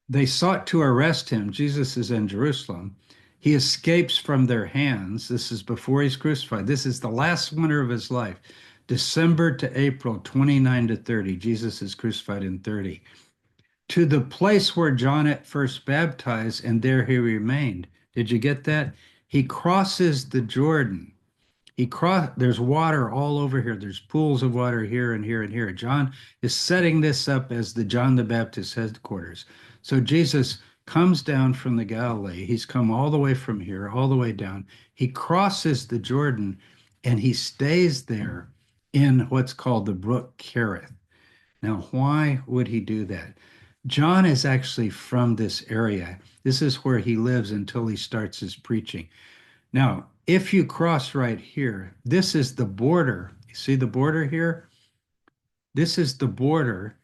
They sought to arrest him. Jesus is in Jerusalem. He escapes from their hands. This is before he's crucified. This is the last winter of his life, December to April, 29 to 30. Jesus is crucified in 30. To the place where John at first baptized, and there he remained. Did you get that? He crosses the Jordan. There's water all over here. There's pools of water here and here and here. John is setting this up as the John the Baptist headquarters. So Jesus comes down from the Galilee. He's come all the way from here, all the way down. He crosses the Jordan and he stays there in what's called the brook Kerith. Now, why would he do that? John is actually from this area. This is where he lives until he starts his preaching. Now, if you cross right here, this is the border. You see the border here? This is the border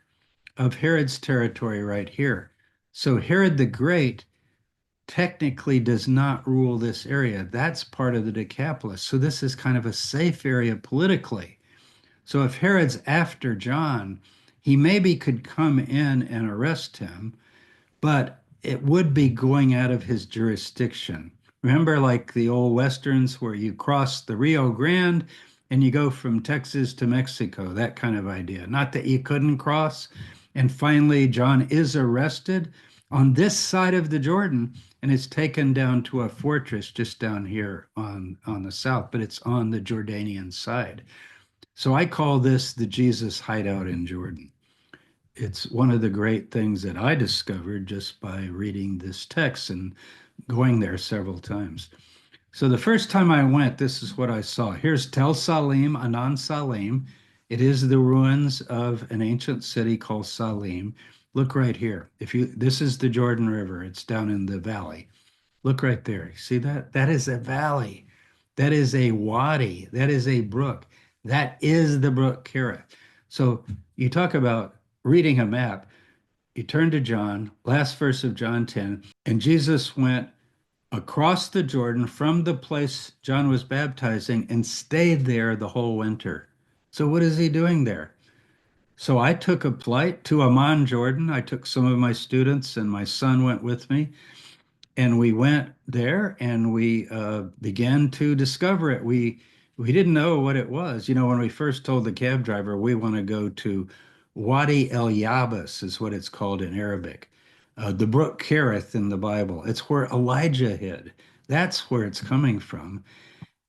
of Herod's territory right here. So Herod the Great technically does not rule this area. That's part of the Decapolis. So this is kind of a safe area politically. So if Herod's after John, he maybe could come in and arrest him, but it would be going out of his jurisdiction. Remember, like the old Westerns where you cross the Rio Grande and you go from Texas to Mexico, that kind of idea. Not that you couldn't cross. And finally, John is arrested. on this side of the Jordan, and it's taken down to a fortress just down here on the south, but it's on the Jordanian side. So I call this the Jesus hideout in Jordan. It's one of the great things that I discovered just by reading this text and going there several times. So the first time I went, this is what I saw. Here's Tel Salim, Anan Salim. It is the ruins of an ancient city called Salim. Look right here. If you, this is the Jordan River. It's down in the valley. Look right there. See that? That is a valley. That is a wadi. That is a brook. That is the brook Kerith. So you talk about reading a map. You turn to John, last verse of John 10, and Jesus went across the Jordan from the place John was baptizing and stayed there the whole winter. So what is he doing there? So I took a flight to Amman, Jordan. I took some of my students and my son went with me. And we went there and we began to discover it. We didn't know what it was. You know, when we first told the cab driver we want to go to Wadi El Yabas is what it's called in Arabic. The brook Kerith in the Bible. It's where Elijah hid. That's where it's coming from.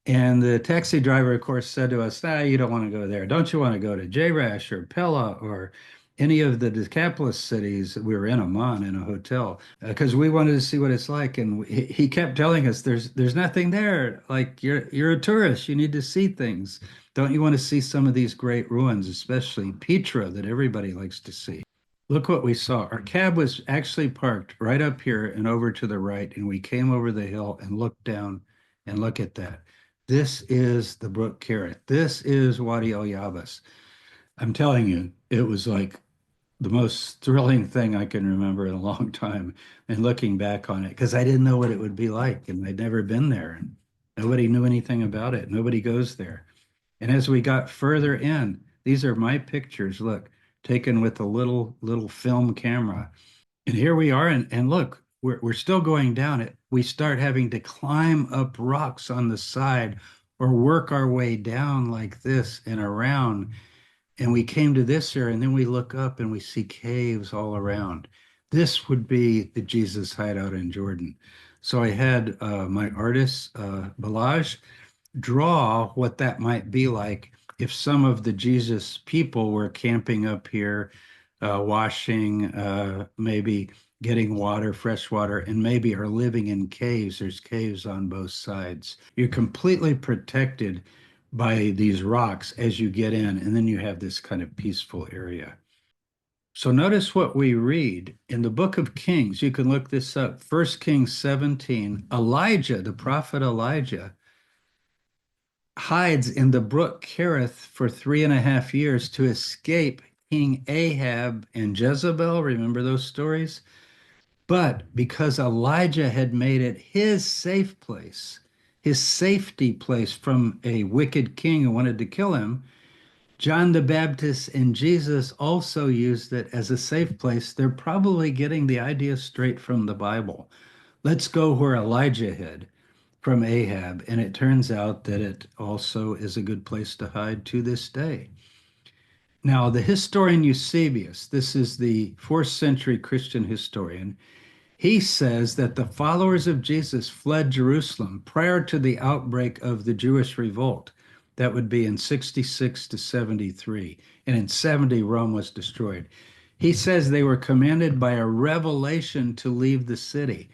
And the taxi driver, of course, said to us, you don't want to go there. Don't you want to go to Jerash or Pella or any of the Decapolis cities? We were in Amman in a hotel because we wanted to see what it's like. And he kept telling us, there's nothing there. Like you're a tourist. You need to see things. Don't you want to see some of these great ruins, especially Petra that everybody likes to see? Look what we saw. Our cab was actually parked right up here and over to the right. And we came over the hill and looked down and look at that. This is the brook Kerith. This is Wadi El Yabas. I'm telling you, it was like the most thrilling thing I can remember in a long time. And looking back on it, because I didn't know what it would be like, and I'd never been there, and nobody knew anything about it. Nobody goes there. And as we got further in, these are my pictures. Look, taken with a little film camera. And here we are, and look, we're still going down it. We start having to climb up rocks on the side or work our way down like this and around. And we came to this area, and then we look up and we see caves all around. This would be the Jesus hideout in Jordan. So I had my artist, Balaj, draw what that might be like if some of the Jesus people were camping up here, washing, maybe getting water, fresh water, and maybe are living in caves. There's caves on both sides. You're completely protected by these rocks as you get in, and then you have this kind of peaceful area. So notice what we read in the book of Kings. You can look this up. 1 Kings 17. Elijah, the prophet Elijah, hides in the brook Kerith for 3.5 years to escape King Ahab and Jezebel. Remember those stories? But because Elijah had made it his safe place, his safety place from a wicked king who wanted to kill him, John the Baptist and Jesus also used it as a safe place. They're probably getting the idea straight from the Bible. Let's go where Elijah hid from Ahab. And it turns out that it also is a good place to hide to this day. Now, the historian Eusebius, this is the 4th century Christian historian, he says that the followers of Jesus fled Jerusalem prior to the outbreak of the Jewish revolt. That would be in 66 to 73. And in 70, Rome was destroyed. He says they were commanded by a revelation to leave the city.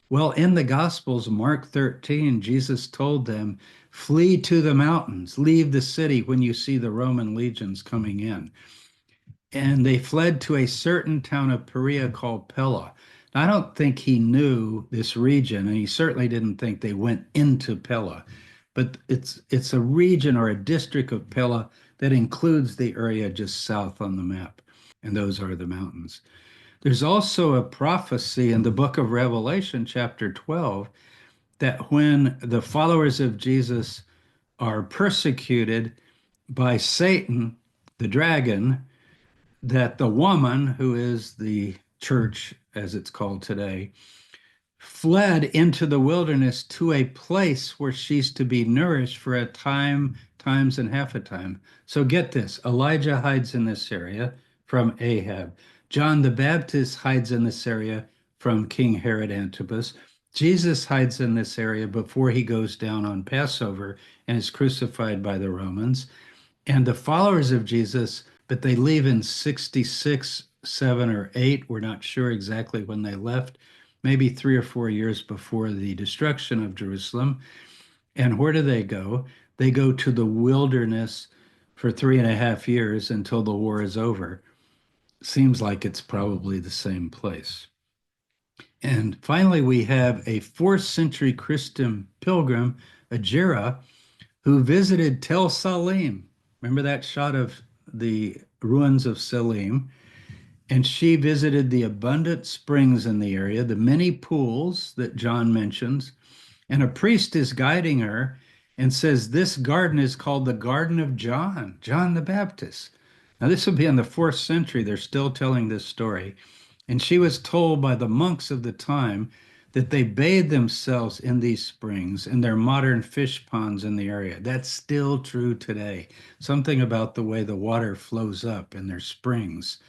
Well, in the Gospels, Mark 13, Jesus told them, flee to the mountains, leave the city when you see the Roman legions coming in. And they fled to a certain town of Perea called Pella. I don't think he knew this region, and he certainly didn't think they went into Pella, but it's a region or a district of Pella that includes the area just south on the map, and those are the mountains. There's also a prophecy in the book of Revelation, chapter 12, that when the followers of Jesus are persecuted by Satan, the dragon, that the woman, who is the church, as it's called today, fled into the wilderness to a place where she's to be nourished for a time, times, and half a time. So get this, Elijah hides in this area from Ahab. John the Baptist hides in this area from King Herod Antipas. Jesus hides in this area before he goes down on Passover and is crucified by the Romans. And the followers of Jesus, but they leave in 66, 7, or 8. We're not sure exactly when they left, maybe 3 or 4 years before the destruction of Jerusalem. And where do they go? They go to the wilderness for 3.5 years until the war is over. Seems like it's probably the same place. And finally, we have a 4th century Christian pilgrim, Agera, who visited Tel Salim. Remember that shot of the ruins of Salim? And she visited the abundant springs in the area, the many pools that John mentions. And a priest is guiding her and says, this garden is called the Garden of John, John the Baptist. Now, this would be in the 4th century. They're still telling this story. And she was told by the monks of the time that they bathe themselves in these springs and their modern fish ponds in the area. That's still true today. Something about the way the water flows up in their springs.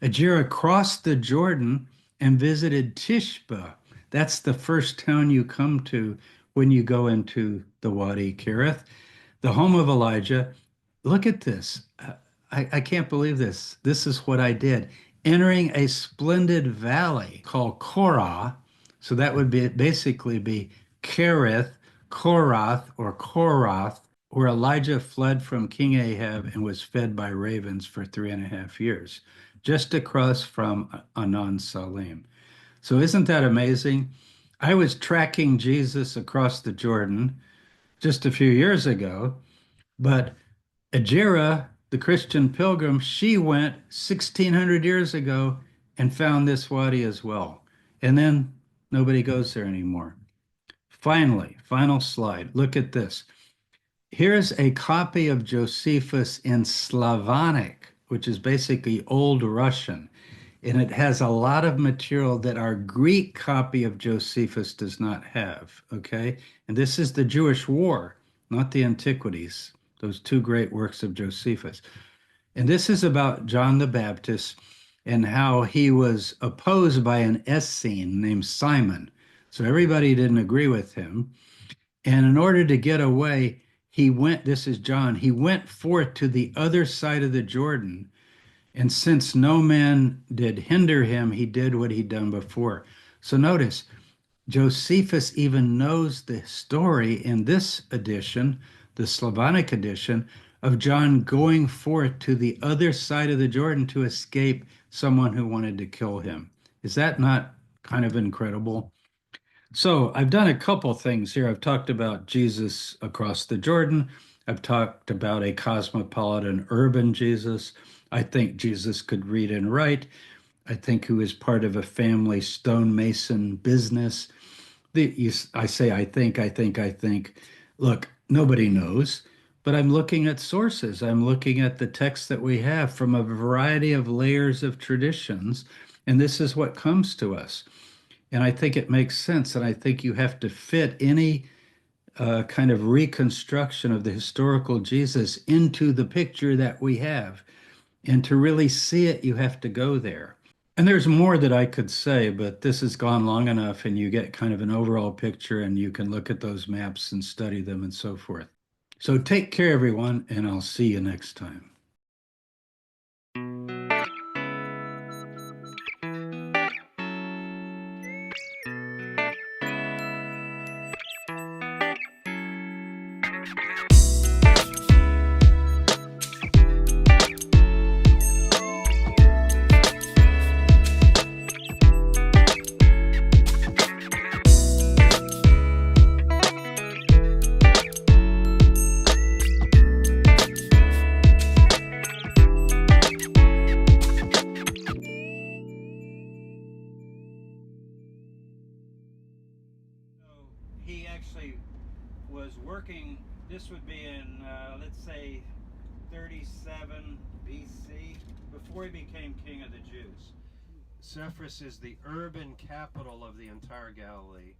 Agera crossed the Jordan and visited Tishba. That's the first town you come to when you go into the Wadi Kerith, the home of Elijah. Look at this. I can't believe this. This is what I did. Entering a splendid valley called Korah. So that would be basically be Kerith, Korath, or Korath, where Elijah fled from King Ahab and was fed by ravens for 3.5 years, just across from Anan Salim. So isn't that amazing? I was tracking Jesus across the Jordan just a few years ago, but Agera, the Christian pilgrim, she went 1,600 years ago and found this wadi as well. And then nobody goes there anymore. Finally, final slide. Look at this. Here's a copy of Josephus in Slavonic, which is basically Old Russian. And it has a lot of material that our Greek copy of Josephus does not have, okay? And this is the Jewish War, not the Antiquities, those two great works of Josephus. And this is about John the Baptist and how he was opposed by an Essene named Simon. So everybody didn't agree with him. And in order to get away, he went, this is John, he went forth to the other side of the Jordan. And since no man did hinder him, he did what he'd done before. So notice, Josephus even knows the story in this edition, the Slavonic edition, of John going forth to the other side of the Jordan to escape someone who wanted to kill him. Is that not kind of incredible? So I've done a couple things here. I've talked about Jesus across the Jordan. I've talked about a cosmopolitan urban Jesus. I think Jesus could read and write. I think he was part of a family stonemason business. I say, I think. Look, nobody knows, but I'm looking at sources. I'm looking at the texts that we have from a variety of layers of traditions, and this is what comes to us. And I think it makes sense. And I think you have to fit any kind of reconstruction of the historical Jesus into the picture that we have. And to really see it, you have to go there. And there's more that I could say, but this has gone long enough, and you get kind of an overall picture, and you can look at those maps and study them and so forth. So take care, everyone, and I'll see you next time. He actually was working, this would be in, let's say, 37 BC, before he became king of the Jews. Sepphoris is the urban capital of the entire Galilee.